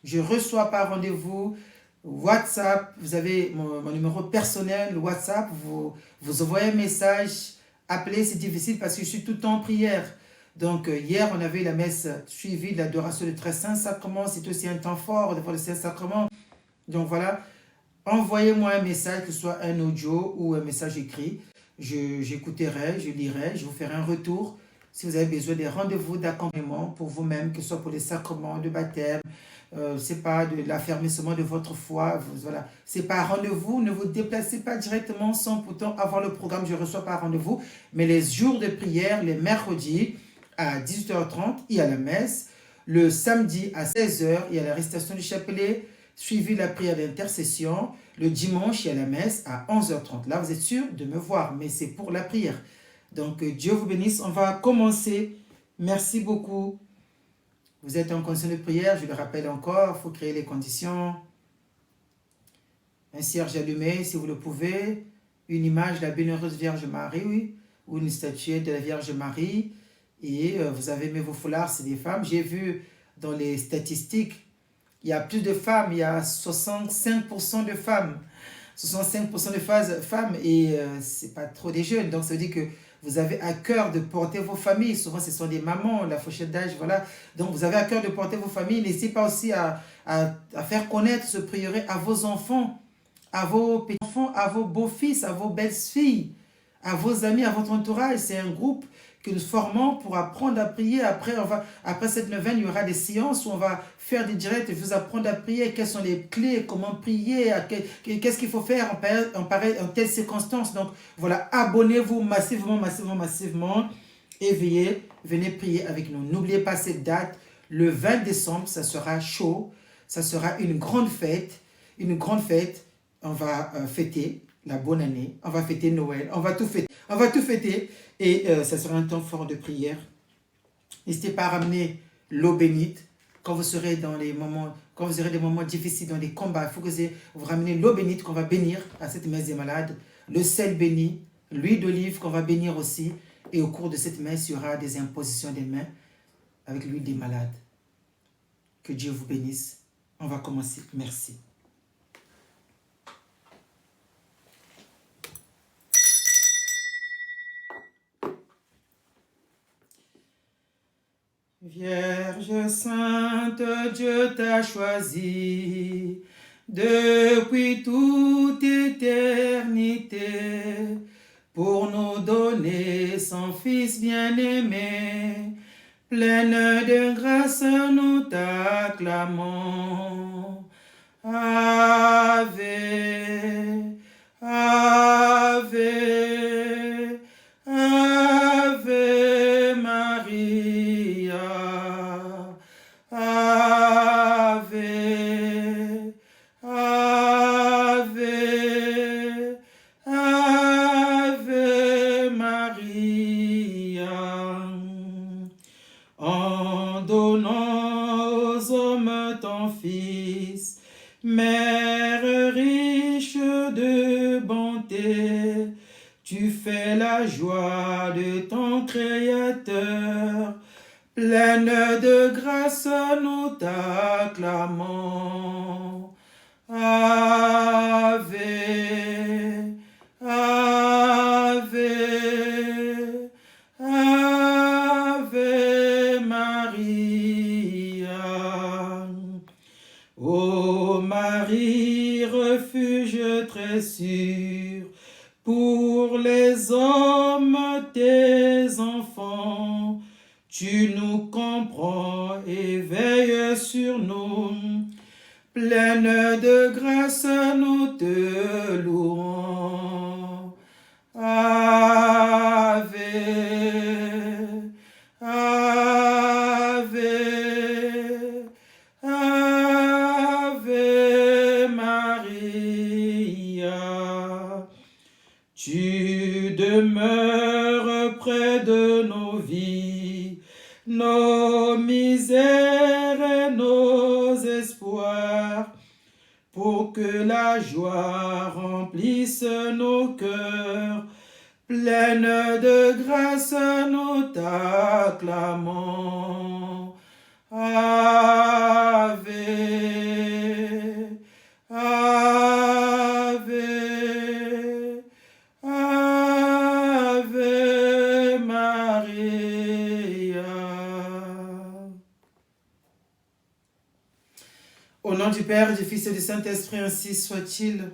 Je reçois par rendez-vous WhatsApp. Vous avez mon numéro personnel WhatsApp. Vous envoyez un message. Appeler, c'est difficile parce que je suis tout le temps en prière. Donc, hier, on avait la messe suivie de l'adoration du très saint sacrement. C'est aussi un temps fort devant le saint sacrement. Donc, voilà. Envoyez-moi un message, que ce soit un audio ou un message écrit. J'écouterai, je lirai, je vous ferai un retour. Si vous avez besoin des rendez-vous d'accompagnement pour vous-même, que ce soit pour les sacrements de baptême, c'est pas de l'affermissement de votre foi, voilà. C'est pas rendez-vous, ne vous déplacez pas directement sans pourtant avoir le programme, je reçois par rendez-vous. Mais les jours de prière, les mercredis à 18h30, il y a la messe. Le samedi à 16h, il y a la récitation du chapelet, suivi la prière d'intercession. Le dimanche, il y a la messe à 11h30. Là, vous êtes sûr de me voir, mais c'est pour la prière. Donc, Dieu vous bénisse. On va commencer. Merci beaucoup. Vous êtes en condition de prière, je le rappelle encore, il faut créer les conditions. Un cierge allumé, si vous le pouvez. Une image de la bienheureuse Vierge Marie, oui, ou une statuette de la Vierge Marie. Et vous avez mis vos foulards, c'est des femmes. J'ai vu dans les statistiques, il y a plus de femmes, il y a 65% de femmes. 65% de femmes et c'est pas trop des jeunes. Donc ça veut dire que vous avez à cœur de porter vos familles. Souvent ce sont des mamans, la fourchette d'âge, voilà. Donc vous avez à cœur de porter vos familles. N'hésitez pas aussi à faire connaître ce prieuré à vos enfants, à vos petits-enfants, à vos beaux-fils, à vos belles-filles, à vos amis, à votre entourage. C'est un groupe que nous formons pour apprendre à prier. Après cette neuvaine, il y aura des séances où on va faire des directs et vous apprendre à prier, quelles sont les clés, comment prier, qu'est-ce qu'il faut faire en telle circonstance. Donc voilà, abonnez-vous massivement et venez prier avec nous. N'oubliez pas cette date, le 20 décembre, ça sera chaud, ça sera une grande fête, on va fêter la bonne année, on va fêter Noël, on va tout fêter et ça sera un temps fort de prière. N'hésitez pas à ramener l'eau bénite quand vous serez quand vous aurez des moments difficiles dans les combats. Il faut que vous ramenez l'eau bénite qu'on va bénir à cette messe des malades, le sel béni, l'huile d'olive qu'on va bénir aussi. Et au cours de cette messe, il y aura des impositions des mains avec l'huile des malades. Que Dieu vous bénisse. On va commencer. Merci. Vierge sainte, Dieu t'a choisie depuis toute éternité pour nous donner son Fils bien-aimé. Pleine de grâce, nous t'acclamons. Ave, Ave, Ave Maria. Ave, Ave, Ave Maria. En donnant aux hommes ton Fils, Mère riche de bonté, tu fais la joie de ton Créateur. Pleine de grâce, nous t'acclamons. Ave, Ave, Ave Maria. Ô Marie, refuge très sûr pour les hommes, tes enfants, tu nous comprends et veilles sur nous. Pleine de grâce, nous te louons. Ave, Ave, Ave Maria. Tu demeures près de nos vies, nos misères et nos espoirs, pour que la joie remplisse nos cœurs. Pleine de grâce, nous t'acclamons. Ave, Au nom du Père, du Fils et du Saint-Esprit, ainsi soit-il.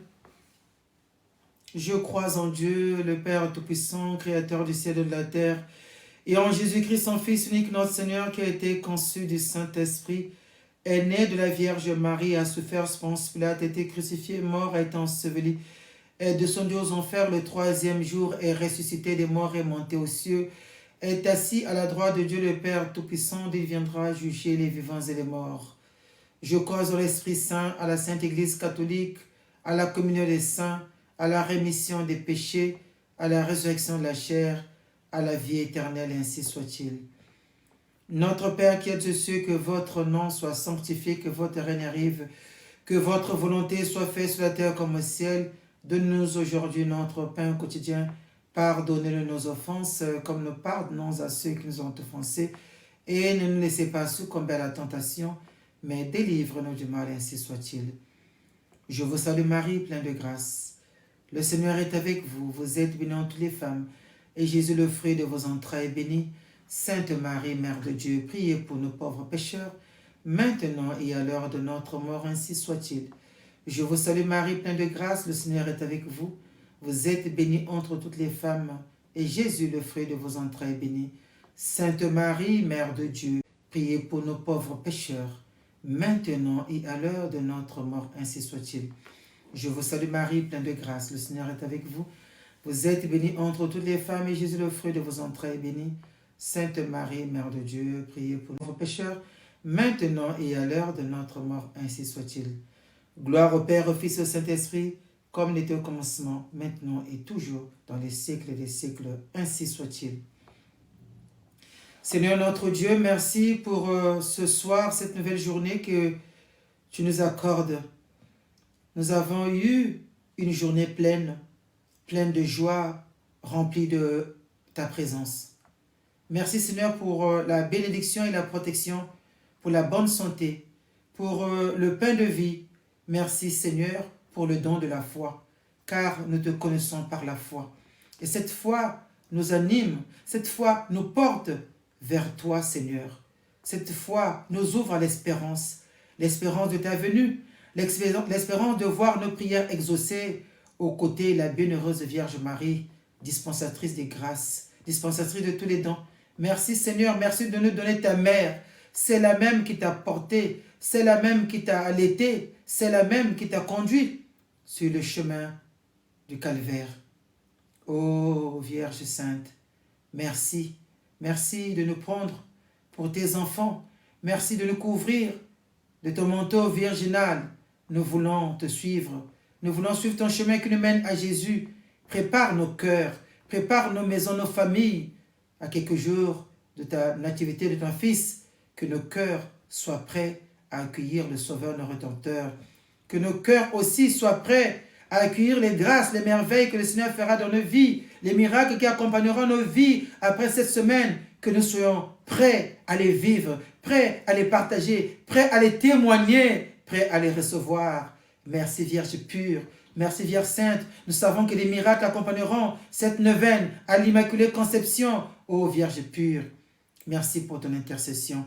Je crois en Dieu, le Père Tout-Puissant, Créateur du ciel et de la terre, et en Jésus-Christ, son Fils unique, notre Seigneur, qui a été conçu du Saint-Esprit, est né de la Vierge Marie, a souffert sous Ponce Pilate, a été crucifié, mort, a été enseveli, est descendu aux enfers le troisième jour, est ressuscité des morts, est monté aux cieux, est assis à la droite de Dieu le Père Tout-Puissant, il viendra juger les vivants et les morts. Je crois en l'Esprit Saint, à la Sainte Église catholique, à la communion des saints, à la rémission des péchés, à la résurrection de la chair, à la vie éternelle, ainsi soit-il. Notre Père qui êtes aux cieux, que votre nom soit sanctifié, que votre règne arrive, que votre volonté soit faite sur la terre comme au ciel. Donne-nous aujourd'hui notre pain quotidien. Pardonnez-nous nos offenses, comme nous pardonnons à ceux qui nous ont offensés. Et ne nous laissez pas succomber à la tentation, mais délivre-nous du mal, ainsi soit-il. Je vous salue Marie, pleine de grâce. Le Seigneur est avec vous, vous êtes bénie entre les femmes, et Jésus, le fruit de vos entrailles, est béni. Sainte Marie, Mère de Dieu, priez pour nos pauvres pécheurs, maintenant et à l'heure de notre mort, ainsi soit-il. Je vous salue Marie, pleine de grâce, le Seigneur est avec vous. Vous êtes bénie entre toutes les femmes, et Jésus, le fruit de vos entrailles, est béni. Sainte Marie, Mère de Dieu, priez pour nos pauvres pécheurs, maintenant et à l'heure de notre mort, ainsi soit-il. Je vous salue Marie, pleine de grâce, le Seigneur est avec vous. Vous êtes bénie entre toutes les femmes, et Jésus, le fruit de vos entrailles, est béni. Sainte Marie, Mère de Dieu, priez pour nos pécheurs, maintenant et à l'heure de notre mort, ainsi soit-il. Gloire au Père, au Fils et au Saint-Esprit, comme il était au commencement, maintenant et toujours, dans les siècles des siècles, ainsi soit-il. Seigneur notre Dieu, merci pour ce soir, cette nouvelle journée que tu nous accordes. Nous avons eu une journée pleine de joie, remplie de ta présence. Merci Seigneur pour la bénédiction et la protection, pour la bonne santé, pour le pain de vie. Merci Seigneur pour le don de la foi, car nous te connaissons par la foi. Et cette foi nous anime, cette foi nous porte vers toi Seigneur. Cette foi nous ouvre à l'espérance de ta venue, l'espérance de voir nos prières exaucées aux côtés de la bienheureuse Vierge Marie, dispensatrice des grâces, dispensatrice de tous les dons. Merci Seigneur, merci de nous donner ta mère. C'est la même qui t'a porté, c'est la même qui t'a allaité, c'est la même qui t'a conduit sur le chemin du calvaire. Ô Vierge Sainte, merci, merci de nous prendre pour tes enfants, merci de nous couvrir de ton manteau virginal. Nous voulons te suivre, nous voulons suivre ton chemin qui nous mène à Jésus. Prépare nos cœurs, prépare nos maisons, nos familles, à quelques jours de ta nativité de ton Fils, que nos cœurs soient prêts à accueillir le Sauveur, notre Rédempteur, que nos cœurs aussi soient prêts à accueillir les grâces, les merveilles que le Seigneur fera dans nos vies, les miracles qui accompagneront nos vies après cette semaine, que nous soyons prêts à les vivre, prêts à les partager, prêts à les témoigner, prêts à les recevoir. Merci Vierge pure, merci Vierge Sainte. Nous savons que les miracles accompagneront cette neuvaine à l'Immaculée Conception. Ô Vierge pure, merci pour ton intercession.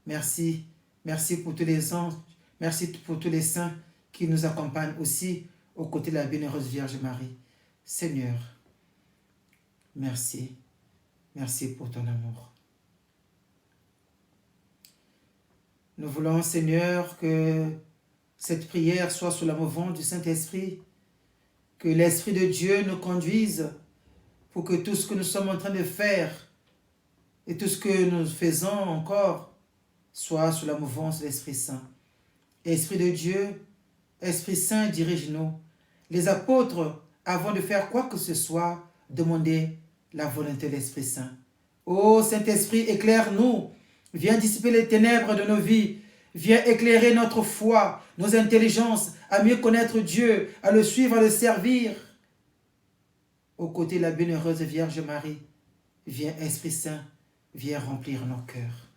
Merci, merci pour tous les anges, merci pour tous les saints qui nous accompagnent aussi aux côtés de la bienheureuse Vierge Marie. Seigneur, merci, merci pour ton amour. Nous voulons, Seigneur, que cette prière soit sous la mouvance du Saint-Esprit, que l'Esprit de Dieu nous conduise pour que tout ce que nous sommes en train de faire et tout ce que nous faisons encore soit sous la mouvance de l'Esprit Saint. Esprit de Dieu, Esprit Saint, dirige-nous. Les apôtres, avant de faire quoi que ce soit, demandaient la volonté de l'Esprit Saint. Ô Saint-Esprit, éclaire-nous. Viens dissiper les ténèbres de nos vies. Viens éclairer notre foi, nos intelligences, à mieux connaître Dieu, à le suivre, à le servir. Aux côtés de la bienheureuse Vierge Marie, viens Esprit Saint, viens remplir nos cœurs.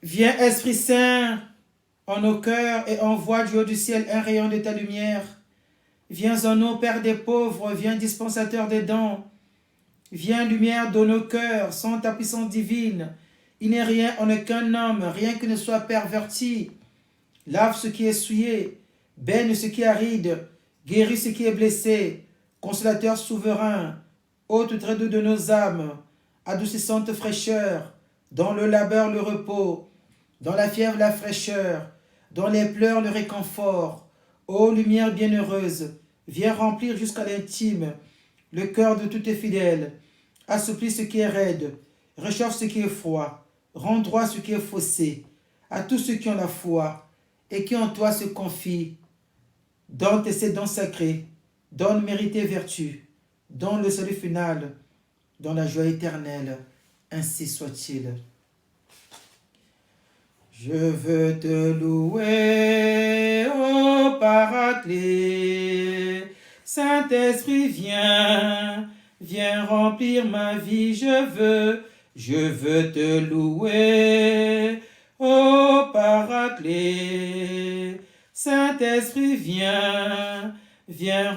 Viens Esprit Saint en nos cœurs et envoie du haut du ciel un rayon de ta lumière. Viens en nous, Père des pauvres, viens dispensateur des dons. Viens lumière de nos cœurs, sans ta puissance divine. Il n'est rien en aucun homme, rien qui ne soit perverti. Lave ce qui est souillé, baigne ce qui est aride, guéris ce qui est blessé, consolateur souverain, ôte très doux de nos âmes, adoucissante fraîcheur, dans le labeur le repos, dans la fièvre la fraîcheur, dans les pleurs le réconfort. Ô lumière bienheureuse, viens remplir jusqu'à l'intime le cœur de tous tes fidèles, assouplis ce qui est raide, réchauffe ce qui est froid, rends droit ce qui est faussé, à tous ceux qui ont la foi et qui en toi se confient. Donne tes dons sacrés, donne mérité vertu, donne le salut final, dans la joie éternelle, ainsi soit-il. Je veux te louer, ô Paraclet. Saint-Esprit, viens remplir ma vie, je veux te louer, ô Paraclet. Saint-Esprit, viens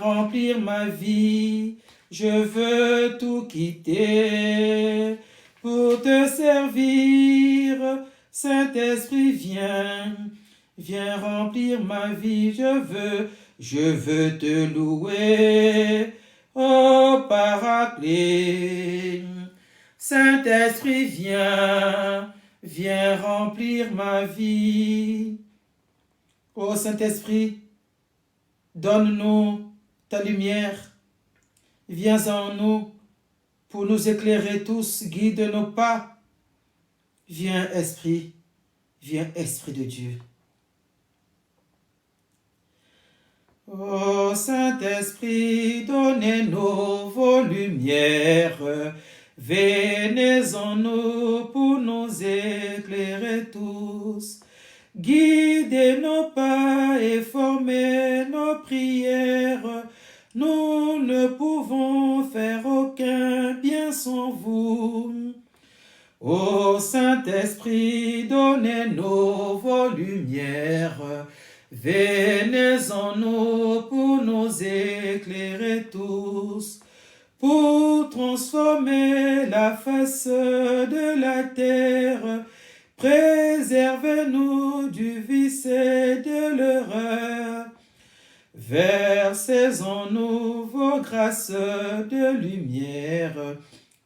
remplir ma vie, je veux tout quitter pour te servir. Saint-Esprit, viens remplir ma vie, je veux te louer, ô Paraclet. Saint-Esprit, viens remplir ma vie. Ô Saint-Esprit, donne-nous ta lumière, viens en nous pour nous éclairer tous, guide nos pas. Viens Esprit de Dieu. Ô Saint-Esprit, donnez-nous vos lumières, venez en nous pour nous éclairer tous. Guidez nos pas et formez nos prières. Nous ne pouvons faire aucun bien sans vous. Ô Saint-Esprit, donnez-nous vos lumières. Venez en nous pour nous éclairer tous, pour transformer la face de la terre. Préservez-nous du vice et de l'erreur. Versez en nous vos grâces de lumière.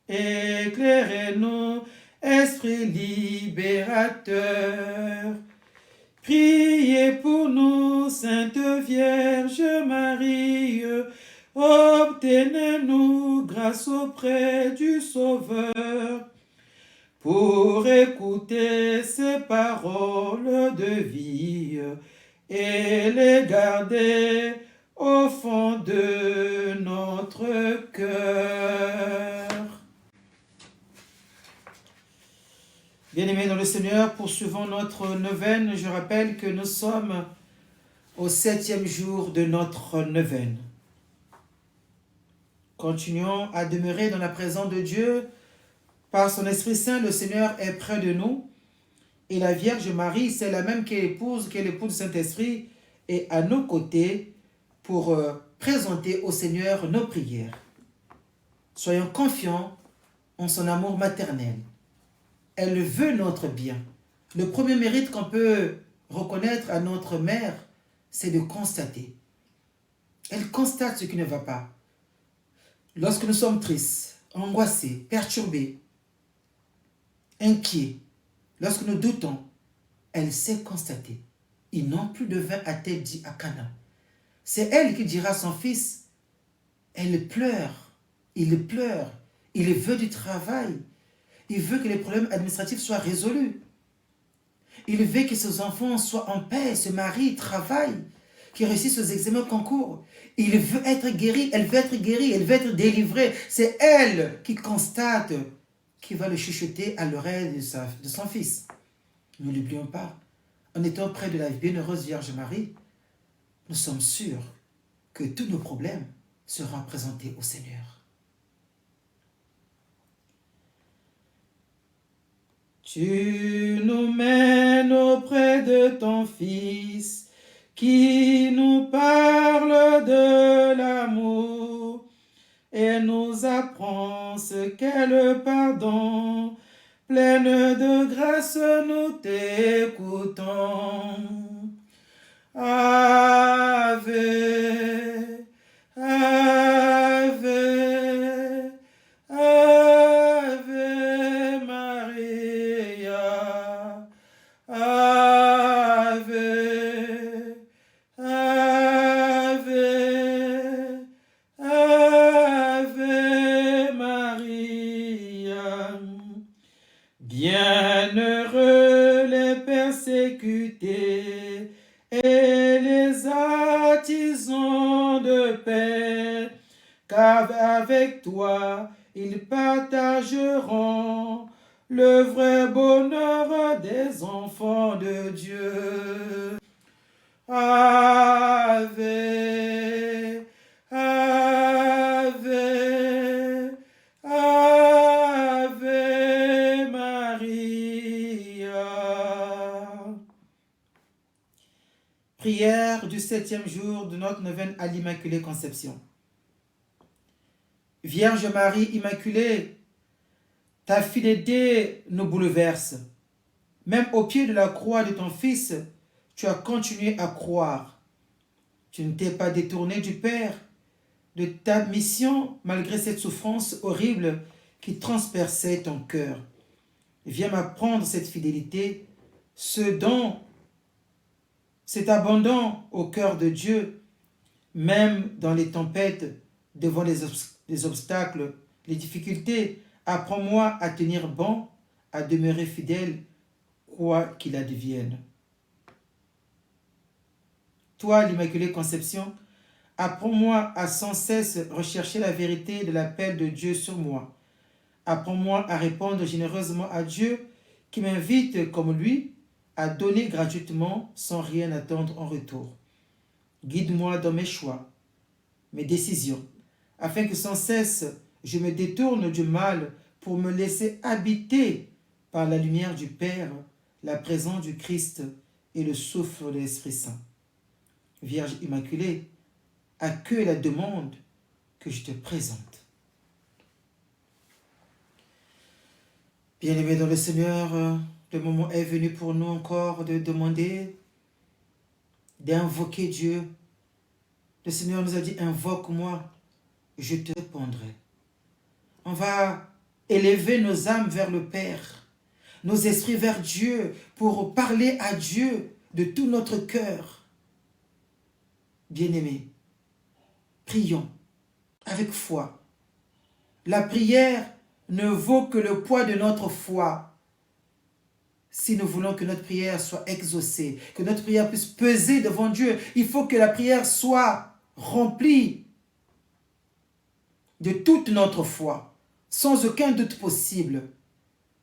Éclairez-nous, Esprit libérateur. Priez pour nous, Sainte Vierge Marie. Obtenez-nous grâce auprès du Sauveur, pour écouter ses paroles de vie et les garder au fond de notre cœur. Bien-aimés dans le Seigneur, poursuivons notre neuvaine. Je rappelle que nous sommes au 7e jour de notre neuvaine. Continuons à demeurer dans la présence de Dieu. Par son Esprit Saint, le Seigneur est près de nous. Et la Vierge Marie, c'est la même qui est l'épouse du Saint-Esprit, est à nos côtés pour présenter au Seigneur nos prières. Soyons confiants en son amour maternel. Elle veut notre bien. Le premier mérite qu'on peut reconnaître à notre mère, c'est de constater. Elle constate ce qui ne va pas. Lorsque nous sommes tristes, angoissés, perturbés, inquiets, lorsque nous doutons, elle sait constater. Ils n'ont plus de vin, a-t-elle dit à Cana. C'est elle qui dira à son fils, elle pleure, il veut du travail, il veut que les problèmes administratifs soient résolus. Il veut que ses enfants soient en paix, se marient, travaillent, qu'ils réussissent aux examens concours. Il veut être guéri, elle veut être guérie, elle veut être délivrée. C'est elle qui constate, qui va le chuchoter à l'oreille de son fils. Ne l'oublions pas. En étant près de la bienheureuse Vierge Marie, nous sommes sûrs que tous nos problèmes seront présentés au Seigneur. Tu nous mènes auprès de ton Fils, qui nous parle de l'amour et nous apprend ce qu'est le pardon. pleine de grâce, nous t'écoutons. Ave, Ave, Ave Maria, Ave, Ave, Ave Maria. Bienheureux les persécutés et les artisans de paix, car avec toi ils partageront le vrai bonheur des enfants de Dieu. Ave, Ave, Ave Maria. Prière du 7e jour de notre neuvaine à l'Immaculée Conception. Vierge Marie Immaculée, ta fidélité nous bouleverse. Même au pied de la croix de ton Fils, tu as continué à croire. Tu ne t'es pas détourné du Père, de ta mission, malgré cette souffrance horrible qui transperçait ton cœur. Viens m'apprendre cette fidélité, ce don, cet abandon au cœur de Dieu, même dans les tempêtes, devant les obstacles, les difficultés. Apprends-moi à tenir bon, à demeurer fidèle, quoi qu'il advienne. Toi, l'Immaculée Conception, apprends-moi à sans cesse rechercher la vérité de l'appel de Dieu sur moi. Apprends-moi à répondre généreusement à Dieu qui m'invite, comme lui, à donner gratuitement sans rien attendre en retour. Guide-moi dans mes choix, mes décisions, afin que sans cesse je me détourne du mal pour me laisser habiter par la lumière du Père, la présence du Christ et le souffle de l'Esprit Saint. Vierge Immaculée, accueille la demande que je te présente. Bien-aimés dans le Seigneur, le moment est venu pour nous encore de demander, d'invoquer Dieu. Le Seigneur nous a dit, invoque-moi, je te répondrai. On va élever nos âmes vers le Père, nos esprits vers Dieu, pour parler à Dieu de tout notre cœur. Bien-aimés, prions avec foi. La prière ne vaut que le poids de notre foi. Si nous voulons que notre prière soit exaucée, que notre prière puisse peser devant Dieu, il faut que la prière soit remplie de toute notre foi, sans aucun doute possible.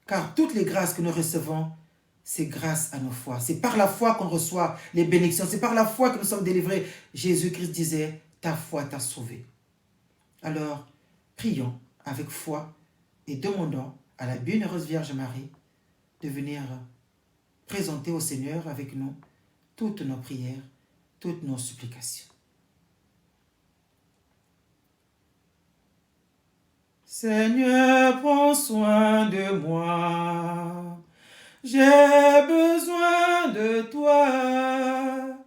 Car toutes les grâces que nous recevons, c'est grâce à nos foi. C'est par la foi qu'on reçoit les bénédictions. C'est par la foi que nous sommes délivrés. Jésus-Christ disait, ta foi t'a sauvé. Alors, prions avec foi et demandons à la bienheureuse Vierge Marie de venir présenter au Seigneur avec nous toutes nos prières, toutes nos supplications. Seigneur, prends soin de moi. J'ai besoin de toi.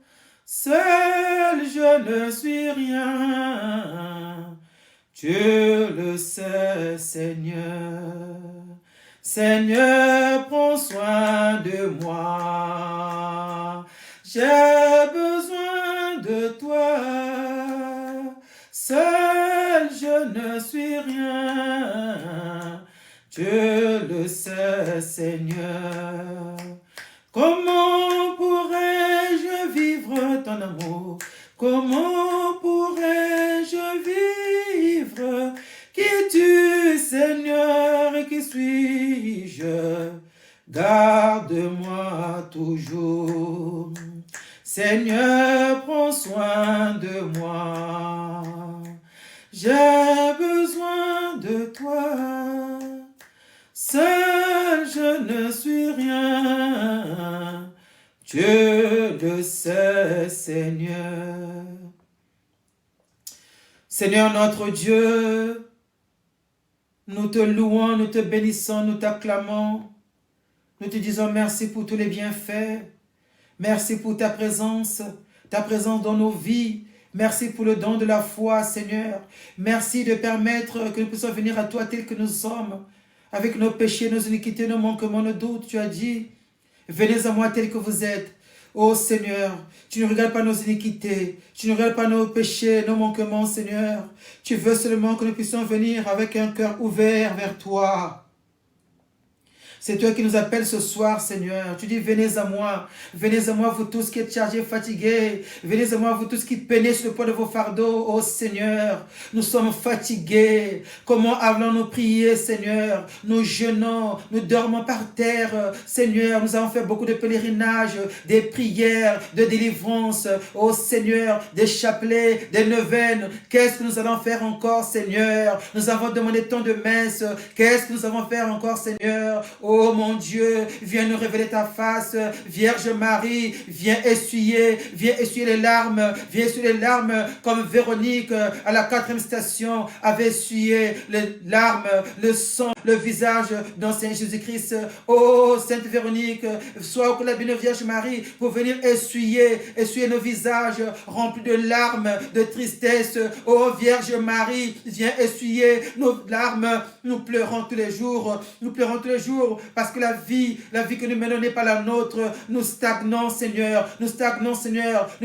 Seul je ne suis rien. Tu le sais, Seigneur. Seigneur, prends soin de moi. J'ai besoin de toi. Seul je ne suis rien. Tu le sais, Seigneur. Comment pourrais-je vivre ton amour? Comment pourrais-je vivre? Qui es-tu, Seigneur, et qui suis-je? Garde-moi toujours. Seigneur, prends soin de moi. J'ai besoin de toi. Seul je ne suis rien. Tu le sais, Seigneur. Seigneur notre Dieu, nous te louons, nous te bénissons, nous t'acclamons. Nous te disons merci pour tous les bienfaits. Merci pour ta présence dans nos vies. Merci pour le don de la foi, Seigneur. Merci de permettre que nous puissions venir à toi tels que nous sommes, avec nos péchés, nos iniquités, nos manquements, nos doutes. Tu as dit, venez à moi tels que vous êtes. Oh Seigneur, tu ne regardes pas nos iniquités, tu ne regardes pas nos péchés, nos manquements, Seigneur. Tu veux seulement que nous puissions venir avec un cœur ouvert vers toi. C'est toi qui nous appelles ce soir, Seigneur. Tu dis, venez à moi, vous tous qui êtes chargés, fatigués. Venez à moi, vous tous qui peinez sur le poids de vos fardeaux. Oh Seigneur, nous sommes fatigués. Comment allons-nous prier, Seigneur? Nous jeûnons, nous dormons par terre. Seigneur, nous avons fait beaucoup de pèlerinages, des prières, de délivrance. Oh Seigneur, des chapelets, des neuvaines. Qu'est-ce que nous allons faire encore, Seigneur? Nous avons demandé tant de messes. Qu'est-ce que nous allons faire encore, Seigneur? Oh mon Dieu, viens nous révéler ta face. Vierge Marie, viens essuyer les larmes. Viens essuyer les larmes comme Véronique à la 4e station avait essuyé les larmes, le sang, le visage d'Ancien Jésus-Christ. Oh Sainte Véronique, sois auprès de la bénédiction Vierge Marie pour venir essuyer nos visages remplis de larmes, de tristesse. Oh Vierge Marie, viens essuyer nos larmes. Nous pleurons tous les jours. Parce que la vie que nous menons n'est pas la nôtre. Nous stagnons, Seigneur. Nous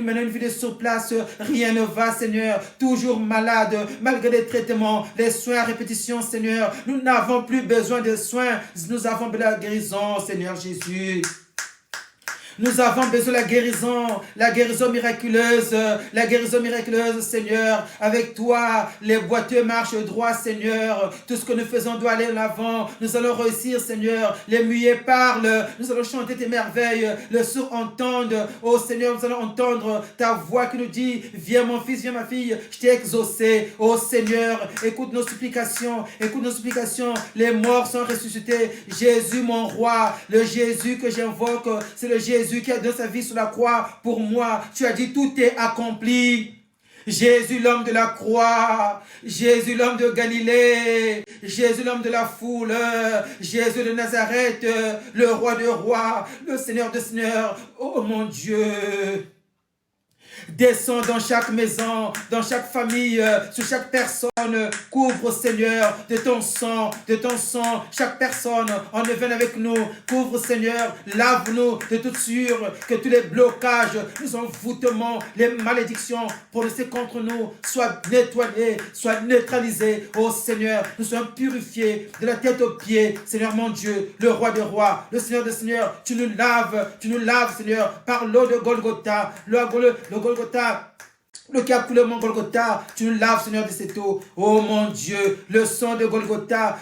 menons une vie de surplace. Rien ne va, Seigneur. Toujours malade, malgré les traitements, les soins à répétition, Seigneur. Nous n'avons plus besoin de soins. Nous avons besoin de la guérison, Seigneur Jésus. Nous avons besoin de la guérison miraculeuse, Seigneur. Avec toi, les boiteux marchent droit, Seigneur. Tout ce que nous faisons doit aller en avant. Nous allons réussir, Seigneur. Les muets parlent. Nous allons chanter tes merveilles. Les sourds entendent. Oh Seigneur, nous allons entendre ta voix qui nous dit, viens mon fils, viens ma fille, je t'ai exaucé. Oh Seigneur, écoute nos supplications. Les morts sont ressuscités. Jésus, mon roi, le Jésus que j'invoque, c'est le Jésus qui a donné sa vie sur la croix pour moi. Tu as dit, tout est accompli. Jésus, l'homme de la croix, Jésus, l'homme de Galilée, Jésus, l'homme de la foule, Jésus de Nazareth, le roi de rois, le Seigneur de seigneurs. Oh mon Dieu, descends dans chaque maison, dans chaque famille, sur chaque personne. Couvre, Seigneur, de ton sang, chaque personne en neuvaine avec nous. Couvre, Seigneur, lave-nous de toute sûre, que tous les blocages, les envoûtements, les malédictions prononcées contre nous soient nettoyés, soient neutralisés. Oh Seigneur, nous sommes purifiés de la tête aux pieds. Seigneur mon Dieu, le roi des rois, le Seigneur des seigneurs, tu nous laves, Seigneur, par l'eau de Golgotha, le Golgotha, le qui a coulé mon Golgotha, tu nous laves, Seigneur, de cette eau. Oh mon Dieu, le sang de Golgotha,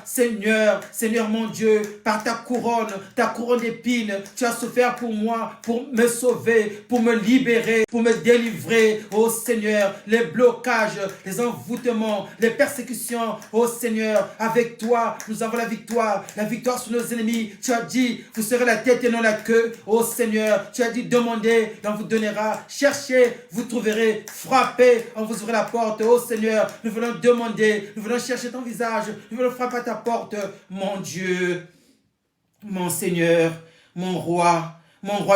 Seigneur, mon Dieu, par ta couronne d'épines, tu as souffert pour moi, pour me sauver, pour me libérer, pour me délivrer. Oh Seigneur, les blocages, les envoûtements, les persécutions, oh Seigneur, avec toi, nous avons la victoire sur nos ennemis. Tu as dit, vous serez la tête et non la queue. Oh Seigneur, tu as dit, demandez, on vous donnera, cherchez, vous trouverez, frappez, on vous ouvrira la porte. Oh Seigneur, nous voulons demander, nous voulons chercher ton visage, nous voulons frapper à ta porte. Mon Dieu, mon Seigneur, mon roi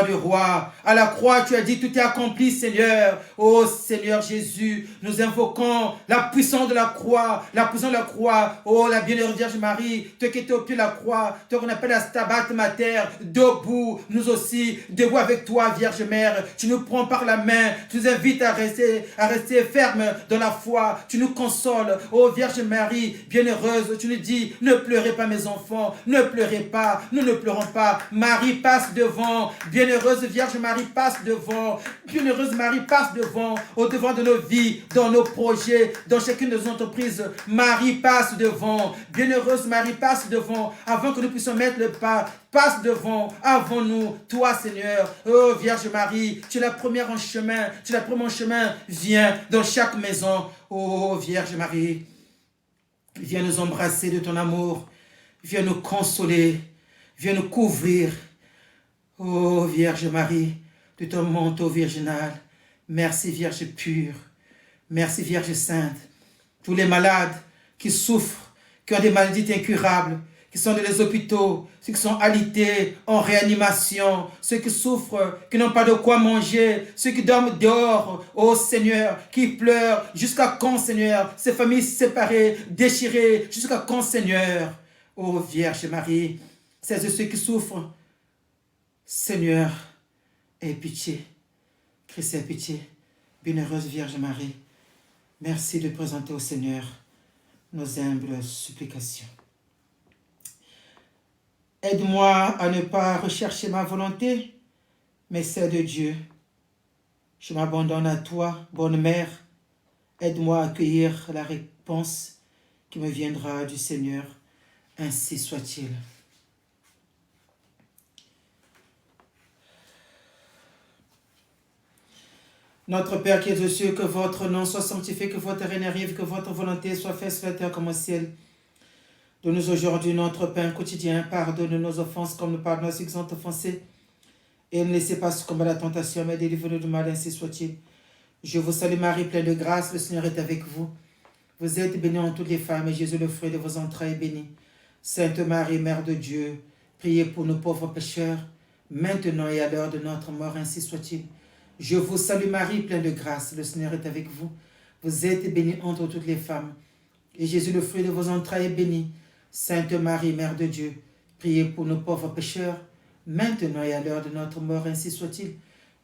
du roi, à la croix, tu as dit, tout est accompli, Seigneur. Oh Seigneur Jésus, nous invoquons la puissance de la croix, Oh, la bienheureuse Vierge Marie, toi qui étais au pied de la croix, toi qu'on appelle la Stabat Mater, debout, nous aussi, debout avec toi, Vierge Mère. Tu nous prends par la main, tu nous invites à rester ferme dans la foi, tu nous consoles. Oh Vierge Marie, bienheureuse, tu nous dis, ne pleurez pas mes enfants, ne pleurez pas, nous ne pleurons pas. Marie passe devant. Bienheureuse Vierge Marie passe devant. Au devant de nos vies, dans nos projets, dans chacune de nos entreprises. Marie passe devant. Bienheureuse Marie passe devant. Avant que nous puissions mettre le pas, passe devant, avant nous, toi Seigneur. Oh Vierge Marie, tu es la première en chemin. Viens dans chaque maison. Oh Vierge Marie, viens nous embrasser de ton amour. Viens nous consoler. Viens nous couvrir. Oh Vierge Marie, de ton manteau virginal, merci Vierge pure, merci Vierge sainte. Tous les malades qui souffrent, qui ont des maladies incurables, qui sont dans les hôpitaux, ceux qui sont alités, en réanimation, ceux qui souffrent, qui n'ont pas de quoi manger, ceux qui dorment dehors, oh Seigneur, qui pleurent, jusqu'à quand Seigneur, ces familles séparées, déchirées, jusqu'à quand Seigneur, oh Vierge Marie, c'est ceux qui souffrent, Seigneur, aie pitié, Christ aie pitié, bienheureuse Vierge Marie, merci de présenter au Seigneur nos humbles supplications. Aide-moi à ne pas rechercher ma volonté, mais celle de Dieu. Je m'abandonne à toi, bonne mère. Aide-moi à accueillir la réponse qui me viendra du Seigneur. Ainsi soit-il. Notre Père qui es aux cieux, que votre nom soit sanctifié, que votre règne arrive, que votre volonté soit faite sur la terre comme au ciel. Donne-nous aujourd'hui notre pain quotidien. Pardonne nos offenses comme nous pardonnons à ceux qui sont offensés. Et ne laissez pas succomber à la tentation, mais délivrez-nous du mal, ainsi soit-il. Je vous salue Marie, pleine de grâce, le Seigneur est avec vous. Vous êtes bénie en toutes les femmes, et Jésus, le fruit de vos entrailles, est béni. Sainte Marie, Mère de Dieu, priez pour nous pauvres pécheurs, maintenant et à l'heure de notre mort, ainsi soit-il. Je vous salue Marie, pleine de grâce, le Seigneur est avec vous. Vous êtes bénie entre toutes les femmes, et Jésus, le fruit de vos entrailles, est béni. Sainte Marie, Mère de Dieu, priez pour nous pauvres pécheurs, maintenant et à l'heure de notre mort, ainsi soit-il.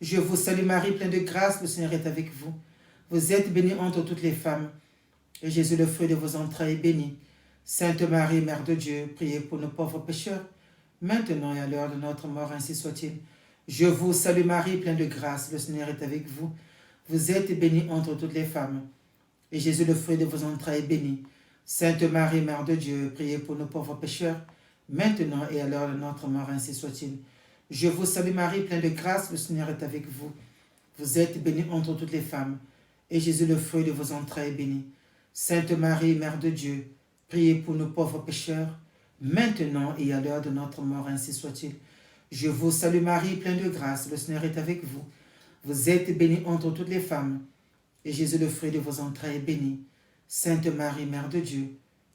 Je vous salue Marie, pleine de grâce, le Seigneur est avec vous. Vous êtes bénie entre toutes les femmes, et Jésus, le fruit de vos entrailles, est béni. Sainte Marie, Mère de Dieu, priez pour nos pauvres pécheurs, maintenant et à l'heure de notre mort, ainsi soit-il. Je vous salue Marie, pleine de grâce, le Seigneur est avec vous. Vous êtes bénie entre toutes les femmes, et Jésus, le fruit de vos entrailles, est béni. Sainte Marie, Mère de Dieu, priez pour nos pauvres pécheurs, maintenant et à l'heure de notre mort, ainsi soit-il. Je vous salue Marie, pleine de grâce, le Seigneur est avec vous. Vous êtes bénie entre toutes les femmes, et Jésus, le fruit de vos entrailles, est béni. Sainte Marie, Mère de Dieu, priez pour nos pauvres pécheurs, maintenant et à l'heure de notre mort, ainsi soit-il. Je vous salue Marie, pleine de grâce, le Seigneur est avec vous. Vous êtes bénie entre toutes les femmes, et Jésus, le fruit de vos entrailles, est béni. Sainte Marie, Mère de Dieu,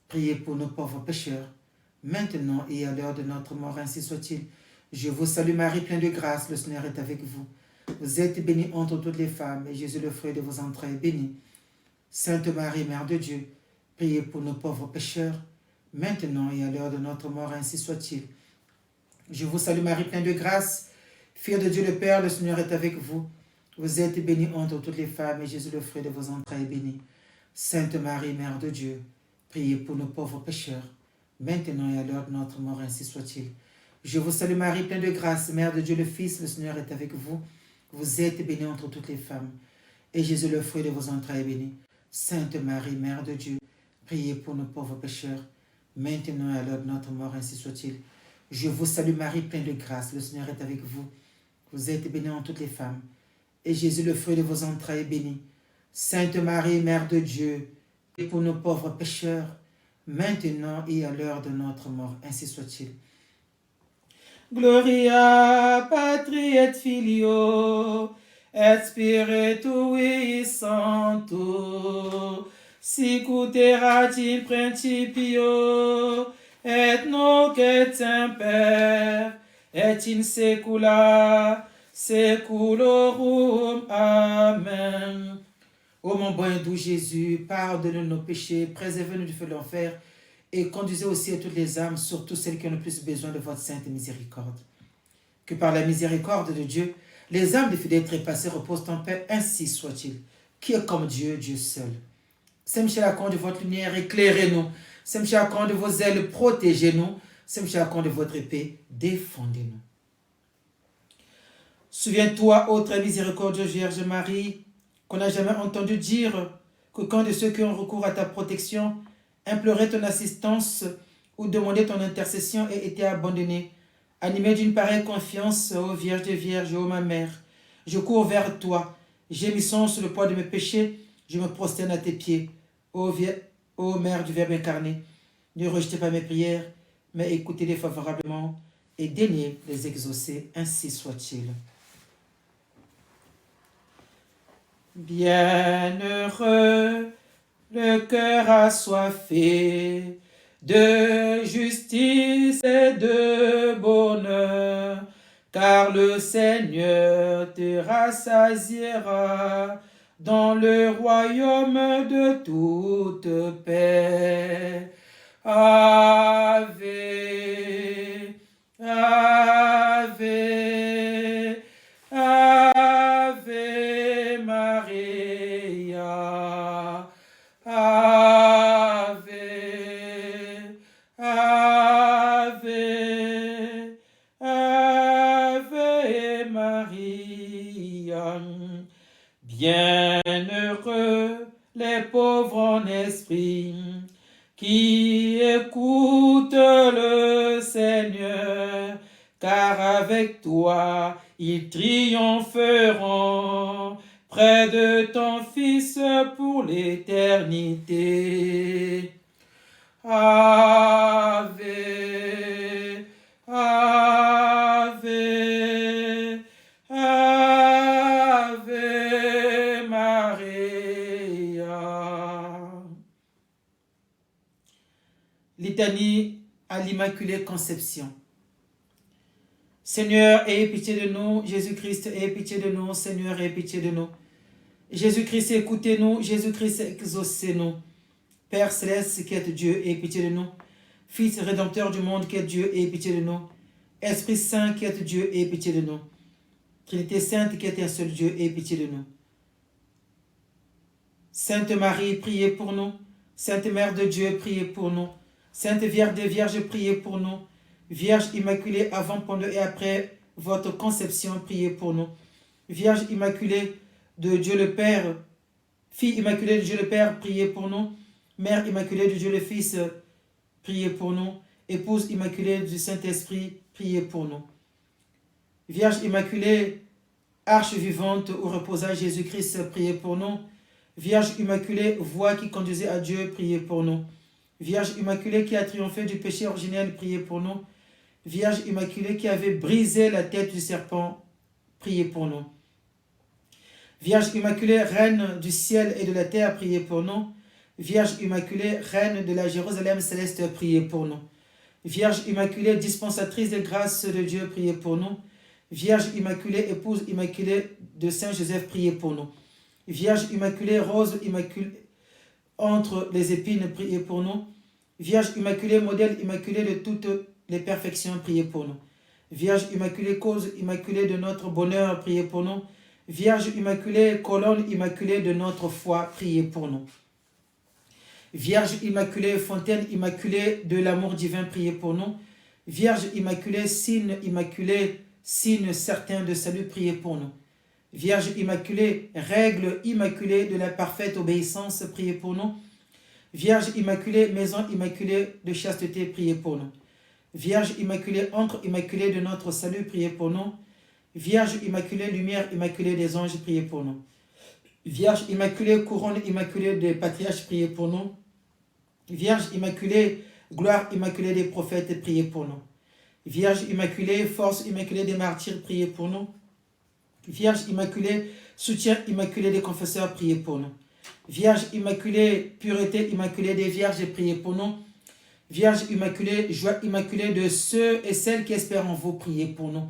priez pour nos pauvres pécheurs, maintenant et à l'heure de notre mort, ainsi soit-il. Je vous salue Marie, pleine de grâce, le Seigneur est avec vous. Vous êtes bénie entre toutes les femmes, et Jésus, le fruit de vos entrailles, est béni. Sainte Marie, Mère de Dieu, priez pour nos pauvres pécheurs, maintenant et à l'heure de notre mort, ainsi soit-il. Je vous salue Marie, pleine de grâce, Fille de Dieu le Père, le Seigneur est avec vous. Vous êtes bénie entre toutes les femmes, et Jésus, le fruit de vos entrailles, est béni. Sainte Marie, Mère de Dieu, priez pour nos pauvres pécheurs, maintenant et à l'heure de notre mort, ainsi soit-il. Je vous salue Marie, pleine de grâce, Mère de Dieu le Fils, le Seigneur est avec vous. Vous êtes bénie entre toutes les femmes, et Jésus, le fruit de vos entrailles, est béni. Sainte Marie, Mère de Dieu, priez pour nos pauvres pécheurs, maintenant et à l'heure de notre mort, ainsi soit-il. Je vous salue Marie, pleine de grâce, le Seigneur est avec vous. Vous êtes bénie entre toutes les femmes, et Jésus, le fruit de vos entrailles, est béni. Sainte Marie, Mère de Dieu, priez pour nos pauvres pécheurs, maintenant et à l'heure de notre mort, ainsi soit-il. Gloria Patri et Filio et Spiritui Sancto, sicut erat in principio et nunc et semper et in saecula saeculorum. Amen. Ô mon bon et doux Jésus, pardonne nos péchés, préservez-nous du feu de l'enfer et conduisez aussi à toutes les âmes, surtout celles qui ont le plus besoin de votre sainte miséricorde. Que par la miséricorde de Dieu, les âmes des fidèles trépassés reposent en paix, ainsi soit-il. Qui est comme Dieu, Dieu seul. Saint-Michel-Archange de votre lumière, éclairez-nous. Saint-Michel-Archange de vos ailes, protégez-nous. Saint-Michel-Archange de votre épée, défendez-nous. Souviens-toi, ô très miséricordieuse Vierge Marie, qu'on n'a jamais entendu dire qu'aucun de ceux qui ont recours à ta protection, implorer ton assistance ou demander ton intercession ait été abandonné. Animé d'une pareille confiance, ô Vierge de Vierge, ô ma mère, je cours vers toi, gémissant sous le poids de mes péchés, je me prosterne à tes pieds. Ô Mère du Verbe incarné, ne rejetez pas mes prières, mais écoutez-les favorablement et daignez les exaucer, ainsi soit-il. Bienheureux le cœur assoiffé de justice et de bonheur, car le Seigneur te rassasiera dans le royaume de toute paix. Ave, Ave, Ave Maria, Ave, Ave, Ave Maria. Bienheureux les pauvres en esprit, qui écoutent le Seigneur, car avec toi ils triompheront près de ton Fils pour l'éternité. Ave, Ave, Ave Maria. Litanie à l'Immaculée Conception. Seigneur, aie pitié de nous. Jésus-Christ, aie pitié de nous. Seigneur, aie pitié de nous. Jésus-Christ, écoutez-nous. Jésus-Christ, exaucez-nous. Père céleste, qui êtes Dieu, aie pitié de nous. Fils rédempteur du monde, qui êtes Dieu, aie pitié de nous. Esprit Saint, qui êtes Dieu, aie pitié de nous. Trinité Sainte, qui êtes un seul Dieu, aie pitié de nous. Sainte Marie, priez pour nous. Sainte Mère de Dieu, priez pour nous. Sainte Vierge des Vierges, priez pour nous. Vierge Immaculée, avant, pendant et après votre conception, priez pour nous. Vierge Immaculée de Dieu le Père, Fille Immaculée de Dieu le Père, priez pour nous. Mère Immaculée de Dieu le Fils, priez pour nous. Épouse Immaculée du Saint-Esprit, priez pour nous. Vierge Immaculée, arche vivante où reposa Jésus-Christ, priez pour nous. Vierge Immaculée, voie qui conduisait à Dieu, priez pour nous. Vierge Immaculée qui a triomphé du péché originel, priez pour nous. Vierge Immaculée qui avait brisé la tête du serpent, priez pour nous. Vierge Immaculée, Reine du ciel et de la terre, priez pour nous. Vierge Immaculée, Reine de la Jérusalem céleste, priez pour nous. Vierge Immaculée, dispensatrice des grâces de Dieu, priez pour nous. Vierge Immaculée, épouse immaculée de Saint Joseph, priez pour nous. Vierge Immaculée, rose immaculée entre les épines, priez pour nous. Vierge Immaculée, modèle immaculé de toutes les perfections, priez pour nous. Vierge Immaculée, cause immaculée de notre bonheur, priez pour nous. Vierge Immaculée, colonne immaculée de notre foi, priez pour nous. Vierge Immaculée, fontaine immaculée de l'amour divin, priez pour nous. Vierge Immaculée, signe immaculé, signe certain de salut, priez pour nous. Vierge Immaculée, règle immaculée de la parfaite obéissance, priez pour nous. Vierge Immaculée, maison immaculée de chasteté, priez pour nous. Vierge Immaculée, encre immaculée de notre salut, priez pour nous. Vierge Immaculée, lumière immaculée des anges, priez pour nous. Vierge Immaculée, couronne immaculée des patriarches, priez pour nous. Vierge Immaculée, gloire immaculée des prophètes, priez pour nous. Vierge Immaculée, force immaculée des martyrs, priez pour nous. Vierge Immaculée, soutien immaculé des confesseurs, priez pour nous. Vierge Immaculée, pureté immaculée des vierges, priez pour nous. Vierge Immaculée, joie immaculée de ceux et celles qui espèrent en vous, priez pour nous.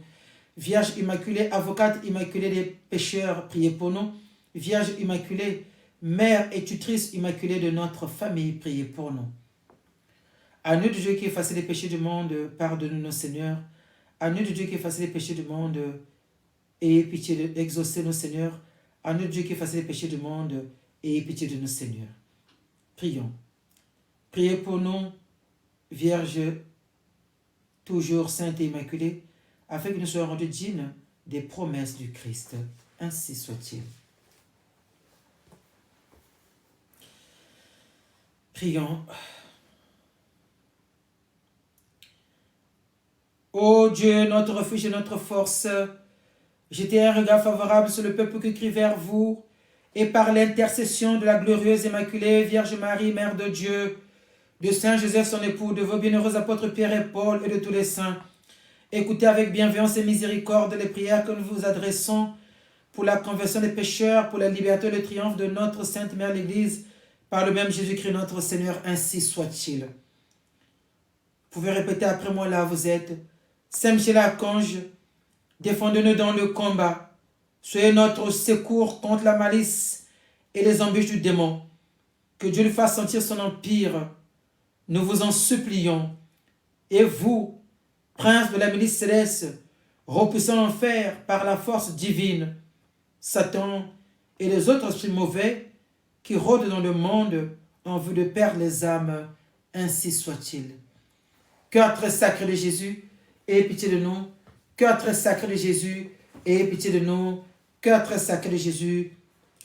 Vierge Immaculée, avocate immaculée des pécheurs, priez pour nous. Vierge Immaculée, Mère et tutrice immaculée de notre famille, priez pour nous. Agneau de Dieu qui efface les péchés du monde, pardonne-nous, Seigneur. Agneau de Dieu qui efface les péchés du monde, ayez pitié d'exaucer nos Seigneurs. Agneau de Dieu qui efface les péchés du monde, ayez pitié de nous, Seigneur. Prions. Priez pour nous, Vierge, toujours sainte et immaculée, afin que nous soyons rendus dignes des promesses du Christ. Ainsi soit-il. Prions. Ô Dieu, notre refuge et notre force, jetez un regard favorable sur le peuple qui crie vers vous, et par l'intercession de la glorieuse Immaculée Vierge Marie, Mère de Dieu, de Saint Joseph son époux, de vos bienheureux apôtres Pierre et Paul et de tous les saints, écoutez avec bienveillance et miséricorde les prières que nous vous adressons pour la conversion des pécheurs, pour la liberté et le triomphe de notre Sainte Mère l'Église, par le même Jésus-Christ notre Seigneur, ainsi soit-il. pouvez répéter après moi là, vous êtes. Saint Michel Archange, défendez-nous dans le combat. Soyez notre secours contre la malice et les embûches du démon. Que Dieu lui fasse sentir son empire. Nous vous en supplions. Et vous, prince de la milice céleste, repoussant l'enfer par la force divine, Satan et les autres esprits mauvais qui rôdent dans le monde en vue de perdre les âmes, ainsi soit-il. Cœur très sacré de Jésus, aie pitié de nous. Cœur très sacré de Jésus, aie pitié de nous. Cœur très sacré de Jésus,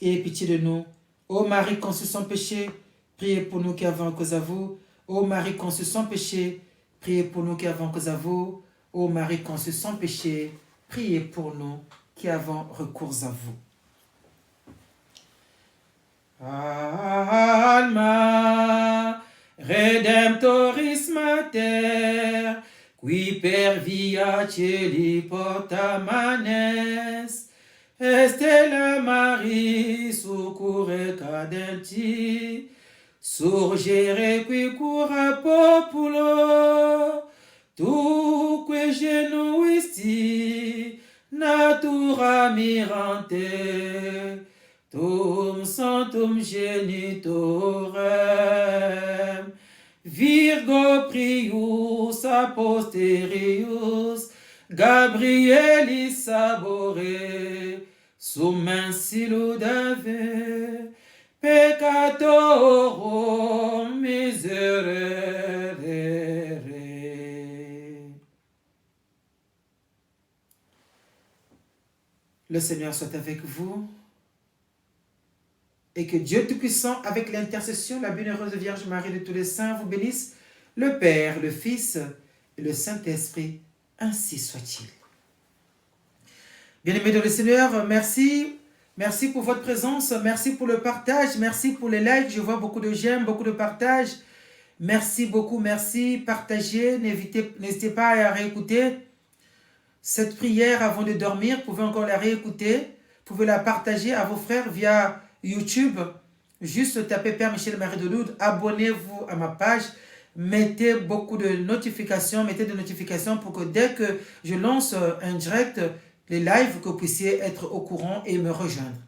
aie pitié de nous. Ô Marie conçue sans péché, priez pour nous qui avons cause à vous. Ô Marie conçue sans péché, priez pour nous qui avons cause à vous. Ô Marie conçue sans péché, priez pour nous qui avons recours à vous. Alma Redemptoris Mater, qui per via celi porta manes, Estella Marie succurre cadenti, surgere qui cura populo, tu que genuisti, natura mirante, tum sanctum genitorem, Virgo prius aposterius, Gabrielis sabore, sum insiludave, peccatorum miserere. Le Seigneur soit avec vous et que Dieu Tout-Puissant, avec l'intercession, la bienheureuse Vierge Marie de tous les saints, vous bénisse, le Père, le Fils et le Saint-Esprit, ainsi soit-il. Bien-aimés dans le Seigneur, merci. Merci pour votre présence, merci pour le partage, merci pour les likes, je vois beaucoup de j'aime, beaucoup de partages. Merci beaucoup, merci, partagez, n'hésitez pas à réécouter cette prière avant de dormir, vous pouvez encore la réécouter, vous pouvez la partager à vos frères via YouTube, juste tapez Père Michel Marie de Lourdes, abonnez-vous à ma page, mettez beaucoup de notifications, mettez des notifications pour que dès que je lance un direct, les lives, que vous puissiez être au courant et me rejoindre.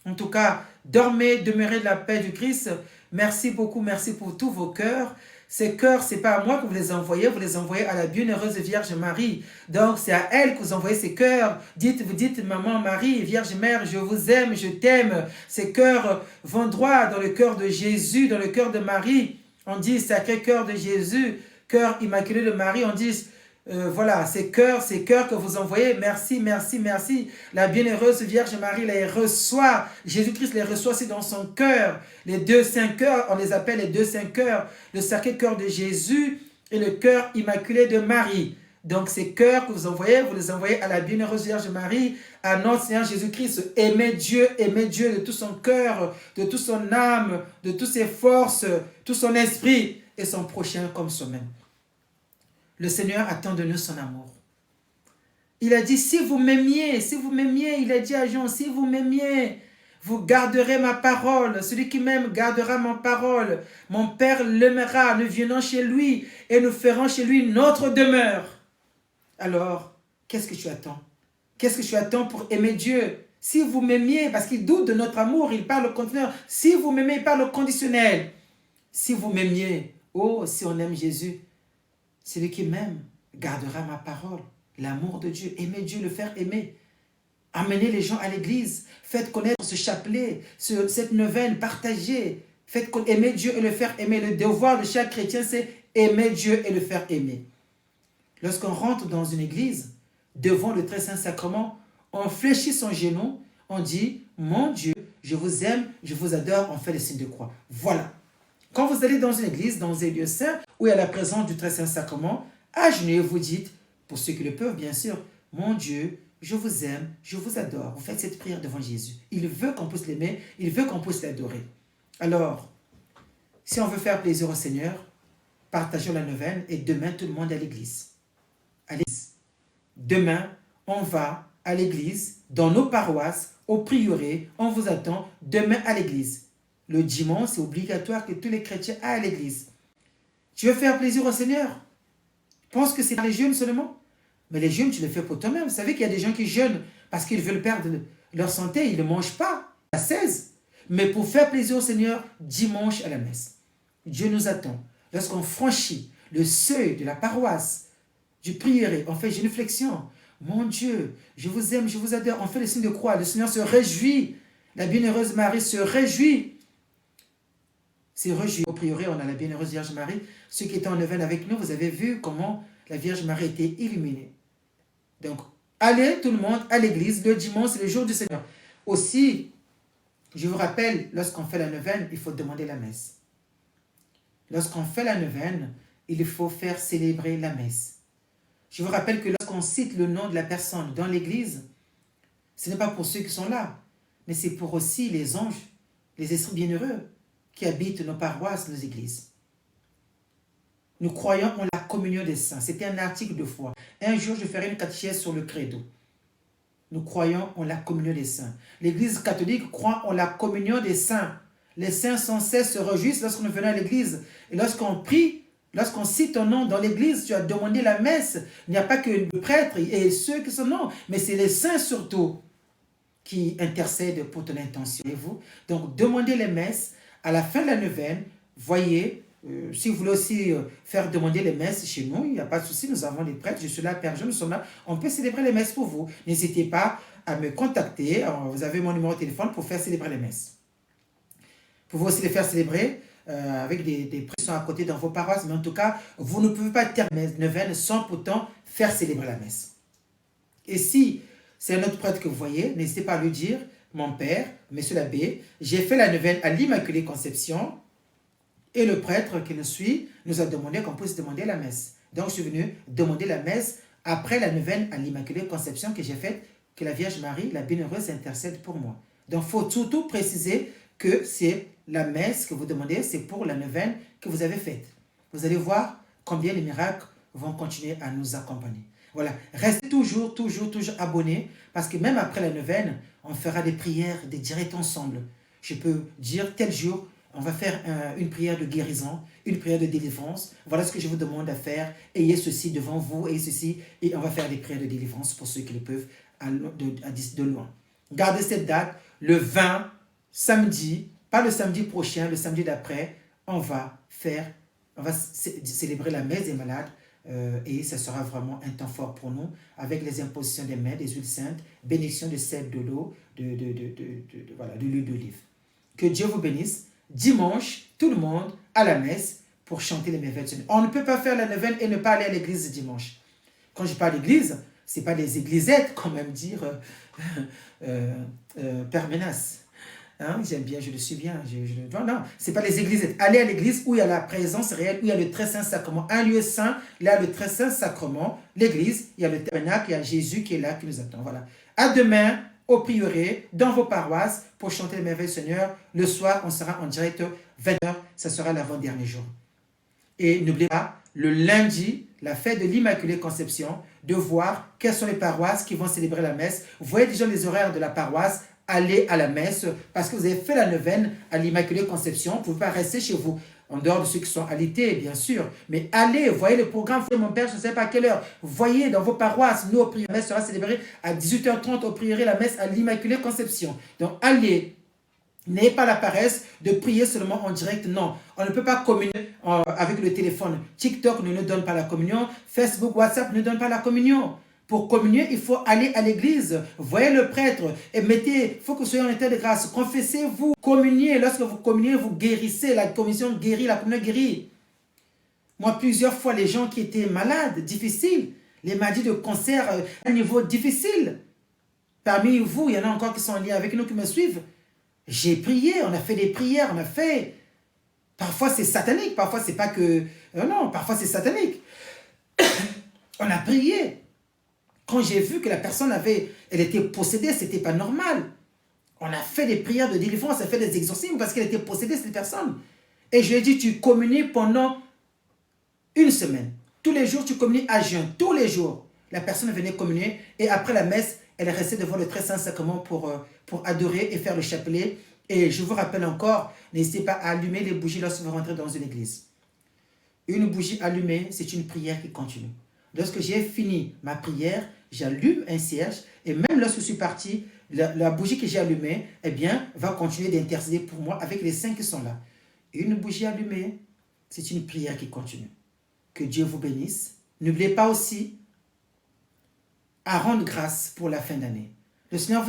En tout cas, dormez, demeurez de la paix du Christ. Merci beaucoup, merci pour tous vos cœurs. Ces cœurs, ce n'est pas à moi que vous les envoyez à la bienheureuse Vierge Marie. Donc, c'est à elle que vous envoyez ces cœurs. Vous dites, Maman Marie, Vierge Mère, je vous aime, je t'aime. Ces cœurs vont droit dans le cœur de Jésus, dans le cœur de Marie. On dit, Sacré cœur de Jésus, cœur immaculé de Marie. On dit, voilà, ces cœurs que vous envoyez, merci, merci, merci. La bienheureuse Vierge Marie les reçoit. Jésus-Christ les reçoit aussi dans son cœur. Les deux saints cœurs, on les appelle les deux saints cœurs. Le sacré cœur de Jésus et le cœur immaculé de Marie. Donc ces cœurs que vous les envoyez à la bienheureuse Vierge Marie, à notre Seigneur Jésus-Christ. Aimez Dieu de tout son cœur, de toute son âme, de toutes ses forces, tout son esprit et son prochain comme soi-même. Le Seigneur attend de nous son amour. Il a dit, si vous m'aimiez, il a dit à Jean, si vous m'aimiez, vous garderez ma parole. Celui qui m'aime gardera ma parole. Mon Père l'aimera, nous viendrons chez lui et nous ferons chez lui notre demeure. Alors, qu'est-ce que tu attends? Qu'est-ce que tu attends pour aimer Dieu? Si vous m'aimiez, parce qu'il doute de notre amour, il parle au conditionnel. Si vous m'aimez, il parle au conditionnel. Si vous m'aimiez, oh, si on aime Jésus, celui qui m'aime gardera ma parole. L'amour de Dieu, aimer Dieu, le faire aimer. Amenez les gens à l'église. Faites connaître ce chapelet, cette neuvaine, partagez. Faites aimer Dieu et le faire aimer. Le devoir de chaque chrétien, c'est aimer Dieu et le faire aimer. Lorsqu'on rentre dans une église, devant le très saint sacrement, on fléchit son genou, on dit, mon Dieu, je vous aime, je vous adore, on fait le signe de croix. Voilà. Quand vous allez dans une église, dans un lieu saint, où il y a la présence du très saint sacrement, agenouillez, vous dites, pour ceux qui le peuvent bien sûr, mon Dieu, je vous aime, je vous adore. Vous faites cette prière devant Jésus. Il veut qu'on puisse l'aimer, il veut qu'on puisse l'adorer. Alors, si on veut faire plaisir au Seigneur, partageons la neuvaine et demain tout le monde à l'église. Demain, on va à l'église, dans nos paroisses, au prieuré, on vous attend demain à l'église. Le dimanche, c'est obligatoire que tous les chrétiens aillent à l'église. Tu veux faire plaisir au Seigneur? Pense que c'est dans les jeûnes seulement. Mais les jeûnes, tu le fais pour toi-même. Vous savez qu'il y a des gens qui jeûnent parce qu'ils veulent perdre leur santé, ils ne mangent pas à 16. Mais pour faire plaisir au Seigneur, dimanche à la messe. Dieu nous attend. Lorsqu'on franchit le seuil de la paroisse, du prieuré, on fait une flexion. Mon Dieu, je vous aime, je vous adore. On fait le signe de croix. Le Seigneur se réjouit. La bienheureuse Marie se réjouit. C'est réjouit. Au prieuré, on a la bienheureuse Vierge Marie. Ceux qui étaient en neuvaine avec nous, vous avez vu comment la Vierge Marie était illuminée. Donc, allez tout le monde à l'église le dimanche, c'est le jour du Seigneur. Aussi, je vous rappelle, lorsqu'on fait la neuvaine, il faut demander la messe. Lorsqu'on fait la neuvaine, il faut faire célébrer la messe. Je vous rappelle que lorsqu'on cite le nom de la personne dans l'église, ce n'est pas pour ceux qui sont là, mais c'est pour aussi les anges, les esprits bienheureux qui habitent nos paroisses, nos églises. Nous croyons en la communion des saints. C'était un article de foi. Un jour, je ferai une catéchèse sur le credo. Nous croyons en la communion des saints. L'Église catholique croit en la communion des saints. Les saints sans cesse se réjouissent lorsque nous venons à l'Église. Et lorsqu'on prie, lorsqu'on cite ton nom dans l'Église, tu as demandé la messe. Il n'y a pas que le prêtre et ceux qui sont non, mais c'est les saints surtout qui intercèdent pour ton intention. Et vous, donc demandez les messes. À la fin de la neuvaine, voyez, si vous voulez aussi faire demander les messes chez nous, il n'y a pas de souci, nous avons les prêtres, je suis là, Père Jean, nous sommes là, on peut célébrer les messes pour vous. N'hésitez pas à me contacter, vous avez mon numéro de téléphone pour faire célébrer les messes. Vous pouvez aussi les faire célébrer avec des pressions à côté dans vos paroisses, mais en tout cas, vous ne pouvez pas terminer la neuvaine sans pourtant faire célébrer la messe. Et si c'est un autre prêtre que vous voyez, n'hésitez pas à lui dire, mon père, monsieur l'abbé, j'ai fait la neuvaine à l'Immaculée Conception, et le prêtre qui nous suit nous a demandé qu'on puisse demander la messe. Donc, je suis venu demander la messe après la neuvaine à l'Immaculée Conception que j'ai faite, que la Vierge Marie, la Bienheureuse, intercède pour moi. Donc, il faut surtout préciser que c'est la messe que vous demandez, c'est pour la neuvaine que vous avez faite. Vous allez voir combien les miracles vont continuer à nous accompagner. Voilà, restez toujours abonnés, parce que même après la neuvaine, on fera des prières, des directs ensemble. Je peux dire tel jour, on va faire une prière de guérison, une prière de délivrance. Voilà ce que je vous demande à faire. Ayez ceci devant vous, ayez ceci. Et on va faire des prières de délivrance pour ceux qui le peuvent de loin. Gardez cette date, le 20, samedi, pas le samedi prochain, le samedi d'après, on va célébrer la messe des malades. Et ça sera vraiment un temps fort pour nous, avec les impositions des mains, des huiles saintes, bénédiction de sel, de l'eau, de l'huile d'olive. Que Dieu vous bénisse. Dimanche, tout le monde à la messe pour chanter les merveilles de Dieu. On ne peut pas faire la neuvaine et ne pas aller à l'église dimanche. Quand je parle d'église, ce n'est pas les églisettes, comme même dire Père Menas. Hein, j'aime bien, je le suis bien. Non, ce n'est pas les églisettes. Allez à l'église où il y a la présence réelle, où il y a le très saint sacrement. Un lieu saint, là, le très saint sacrement. L'église, il y a le tabernacle, il y a Jésus qui est là, qui nous attend. Voilà. À demain, au prieuré, dans vos paroisses, pour chanter les merveilles du Seigneur. Le soir, on sera en direct 20h, ça sera l'avant-dernier jour. Et n'oubliez pas, le lundi, la fête de l'Immaculée Conception, de voir quelles sont les paroisses qui vont célébrer la messe. Vous voyez déjà les horaires de la paroisse, allez à la messe, parce que vous avez fait la neuvaine à l'Immaculée Conception, vous ne pouvez pas rester chez vous. En dehors de ceux qui sont alités, bien sûr. Mais allez, voyez le programme, mon père, je ne sais pas à quelle heure. Voyez dans vos paroisses, nous, au prieuré, la messe sera célébrée à 18h30 au prieuré, la messe à l'Immaculée Conception. Donc, allez, n'ayez pas la paresse de prier seulement en direct. Non, on ne peut pas communier avec le téléphone. TikTok ne nous donne pas la communion. Facebook, WhatsApp ne donne pas la communion. Pour communier, il faut aller à l'église. Voyez le prêtre et mettez, il faut que vous soyez en état de grâce. Confessez-vous, communiez. Lorsque vous communiez, vous guérissez. La communion guérit, la communion guérit. Moi, plusieurs fois, les gens qui étaient malades, difficiles, les maladies de cancer à un niveau difficile. Parmi vous, il y en a encore qui sont en lien avec nous, qui me suivent. J'ai prié, on a fait des prières, on a fait... Parfois, c'est satanique, parfois, c'est pas que... non, parfois, c'est satanique. On a prié. Quand j'ai vu que la personne elle était possédée, ce n'était pas normal. On a fait des prières de délivrance, on a fait des exorcismes parce qu'elle était possédée, cette personne. Et je lui ai dit, tu communies pendant une semaine. Tous les jours, tu communies à jeun. Tous les jours. La personne venait communier et après la messe, elle est restée devant le très saint sacrement pour adorer et faire le chapelet. Et je vous rappelle encore, n'hésitez pas à allumer les bougies lorsque vous rentrez dans une église. Une bougie allumée, c'est une prière qui continue. Lorsque j'ai fini ma prière, j'allume un cierge et même lorsque je suis parti, la bougie que j'ai allumée, eh bien, va continuer d'intercéder pour moi avec les saints qui sont là. Une bougie allumée, c'est une prière qui continue. Que Dieu vous bénisse. N'oubliez pas aussi à rendre grâce pour la fin d'année. Le Seigneur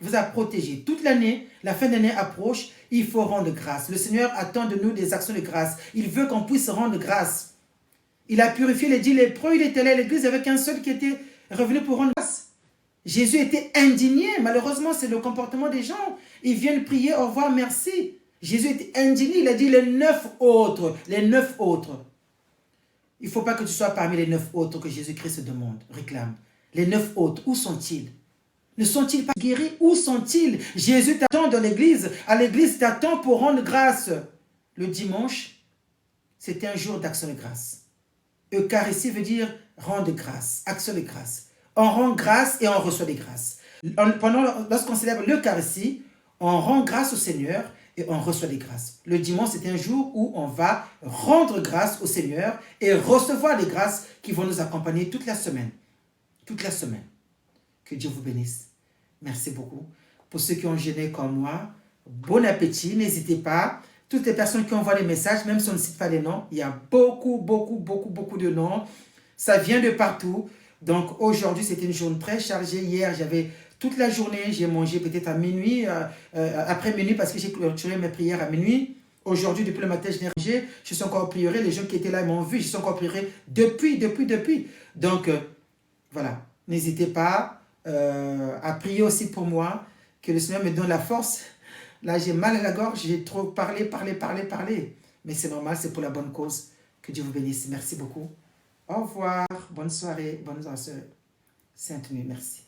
vous a protégé toute l'année. La fin d'année approche. Il faut rendre grâce. Le Seigneur attend de nous des actions de grâce. Il veut qu'on puisse rendre grâce. Il a purifié les 10 lépreux. Il était allé à l'église avec un seul qui était revenu pour rendre grâce. Jésus était indigné. Malheureusement, c'est le comportement des gens. Ils viennent prier, au revoir, merci. Jésus était indigné. Il a dit les 9 autres. Les 9 autres. Il ne faut pas que tu sois parmi les 9 autres que Jésus-Christ demande, réclame. Les 9 autres, où sont-ils? Ne sont-ils pas guéris? Où sont-ils? Jésus t'attend dans l'église. À l'église, t'attend pour rendre grâce. Le dimanche, c'était un jour d'action de grâce. Eucharistie veut dire rendre grâce, action de grâce. On rend grâce et on reçoit des grâces. Lorsqu'on célèbre l'Eucharistie, on rend grâce au Seigneur et on reçoit des grâces. Le dimanche, c'est un jour où on va rendre grâce au Seigneur et recevoir les grâces qui vont nous accompagner toute la semaine. Toute la semaine. Que Dieu vous bénisse. Merci beaucoup. Pour ceux qui ont jeûné comme moi, bon appétit. N'hésitez pas. Toutes les personnes qui envoient des messages, même si on ne cite pas les noms, il y a beaucoup de noms. Ça vient de partout. Donc aujourd'hui, c'était une journée très chargée. Hier, j'avais toute la journée, j'ai mangé peut-être à minuit, après minuit, parce que j'ai clôturé mes prières à minuit. Aujourd'hui, depuis le matin, je n'ai mangé. Je suis encore prié. Les gens qui étaient là m'ont vu. Je suis encore prié depuis. Donc, voilà. N'hésitez pas à prier aussi pour moi. Que le Seigneur me donne la force. Là, j'ai mal à la gorge. J'ai trop parlé. Mais c'est normal, c'est pour la bonne cause. Que Dieu vous bénisse. Merci beaucoup. Au revoir. Bonne soirée. Bonne soirée. Sainte nuit. Merci.